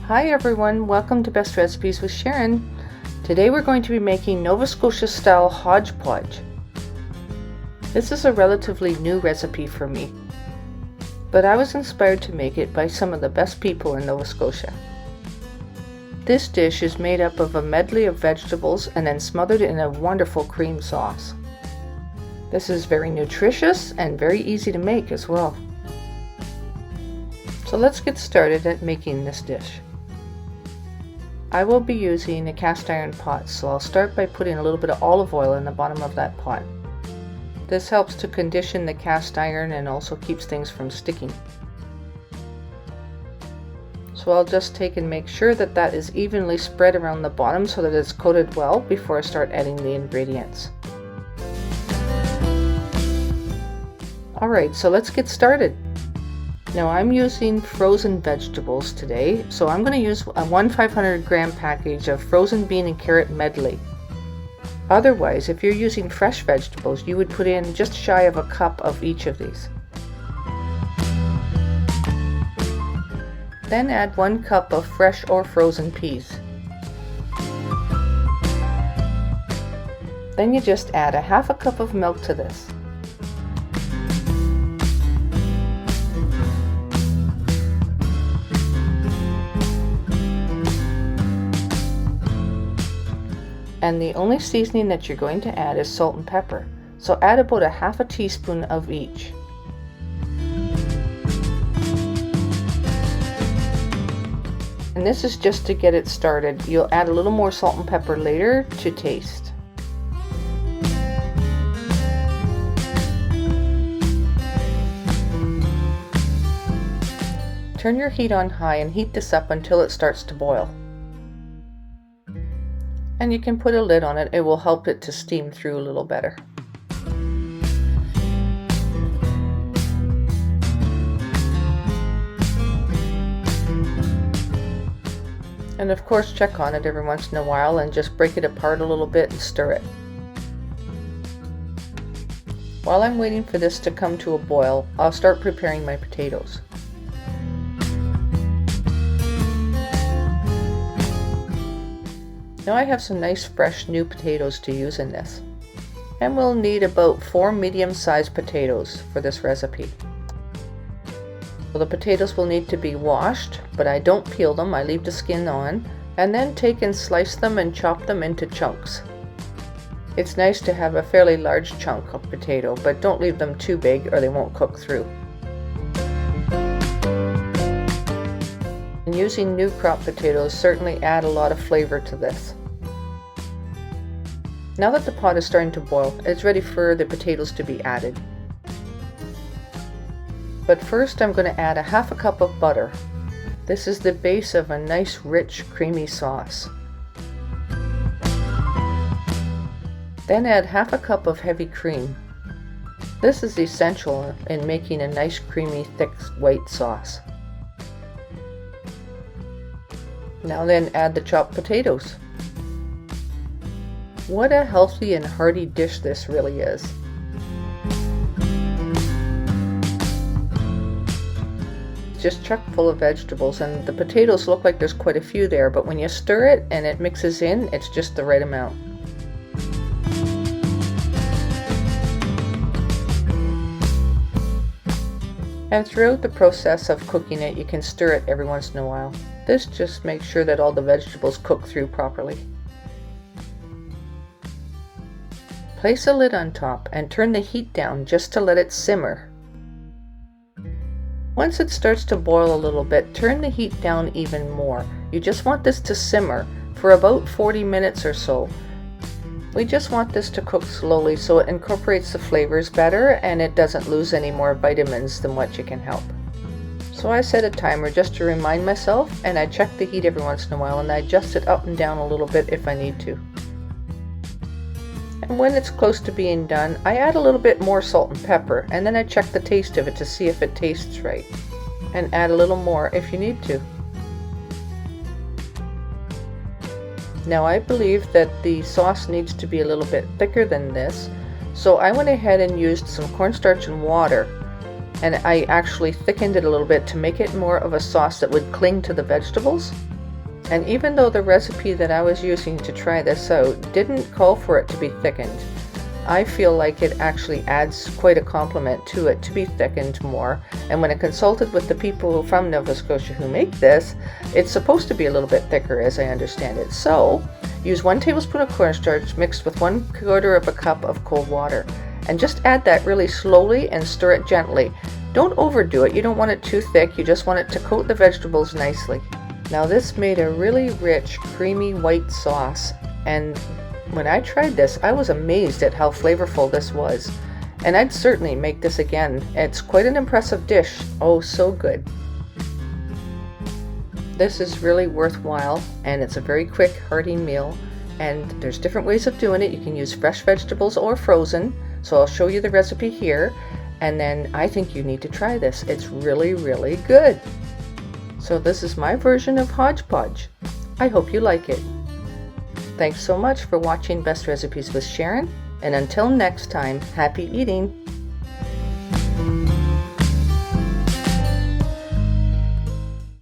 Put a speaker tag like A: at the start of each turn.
A: Hi everyone, welcome to Best Recipes with Sharon. Today we're going to be making Nova Scotia style Hodge Podge. This is a relatively new recipe for me, but I was inspired to make it by some of the best people in Nova Scotia. This dish is made up of a medley of vegetables and then smothered in a wonderful cream sauce. This is very nutritious and very easy to make as well. So let's get started at making this dish. I will be using a cast iron pot, so I'll start by putting a little bit of olive oil in the bottom of that pot. This helps to condition the cast iron and also keeps things from sticking. So I'll just take and make sure that that is evenly spread around the bottom so that it's coated well before I start adding the ingredients. Alright, so let's get started. Now I'm using frozen vegetables today, so I'm going to use a 500 gram package of frozen bean and carrot medley. Otherwise, if you're using fresh vegetables, you would put in just shy of a cup of each of these. Then add 1 cup of fresh or frozen peas. Then you just add a half a cup of milk to this. And the only seasoning that you're going to add is salt and pepper. So add about a half a teaspoon of each. And this is just to get it started. You'll add a little more salt and pepper later to taste. Turn your heat on high and heat this up until it starts to boil. And you can put a lid on it, it will help it to steam through a little better. And of course check on it every once in a while and just break it apart a little bit and stir it. While I'm waiting for this to come to a boil, I'll start preparing my potatoes. Now I have some nice fresh new potatoes to use in this. And we'll need about 4 medium-sized potatoes for this recipe. So the potatoes will need to be washed, but I don't peel them, I leave the skin on, and then take and slice them and chop them into chunks. It's nice to have a fairly large chunk of potato, but don't leave them too big or they won't cook through. And using new crop potatoes certainly add a lot of flavor to this. Now that the pot is starting to boil, it's ready for the potatoes to be added. But first I'm going to add a half a cup of butter. This is the base of a nice rich creamy sauce. Then add half a cup of heavy cream. This is essential in making a nice creamy thick white sauce. Now then add the chopped potatoes. What a healthy and hearty dish this really is. Just chock full of vegetables, and the potatoes look like there's quite a few there, but when you stir it and it mixes in, it's just the right amount. And throughout the process of cooking it, you can stir it every once in a while. This just makes sure that all the vegetables cook through properly. Place a lid on top and turn the heat down just to let it simmer. Once it starts to boil a little bit, turn the heat down even more. You just want this to simmer for about 40 minutes or so. We just want this to cook slowly so it incorporates the flavors better and it doesn't lose any more vitamins than what you can help. So I set a timer just to remind myself, and I check the heat every once in a while and I adjust it up and down a little bit if I need to. And when it's close to being done, I add a little bit more salt and pepper, and then I check the taste of it to see if it tastes right, and add a little more if you need to. Now I believe that the sauce needs to be a little bit thicker than this, so I went ahead and used some cornstarch and water, and I actually thickened it a little bit to make it more of a sauce that would cling to the vegetables. And even though the recipe that I was using to try this out didn't call for it to be thickened, I feel like it actually adds quite a compliment to it to be thickened more. And when I consulted with the people from Nova Scotia who make this, it's supposed to be a little bit thicker as I understand it. So use 1 tablespoon of cornstarch mixed with 1/4 of a cup of cold water. And just add that really slowly and stir it gently. Don't overdo it. You don't want it too thick. You just want it to coat the vegetables nicely. Now this made a really rich, creamy white sauce, and when I tried this, I was amazed at how flavorful this was. And I'd certainly make this again. It's quite an impressive dish. Oh, so good. This is really worthwhile, and it's a very quick, hearty meal. And there's different ways of doing it. You can use fresh vegetables or frozen. So I'll show you the recipe here. And then I think you need to try this. It's really, really good. So this is my version of Hodge Podge. I hope you like it. Thanks so much for watching Best Recipes with Sharon, and until next time, happy eating!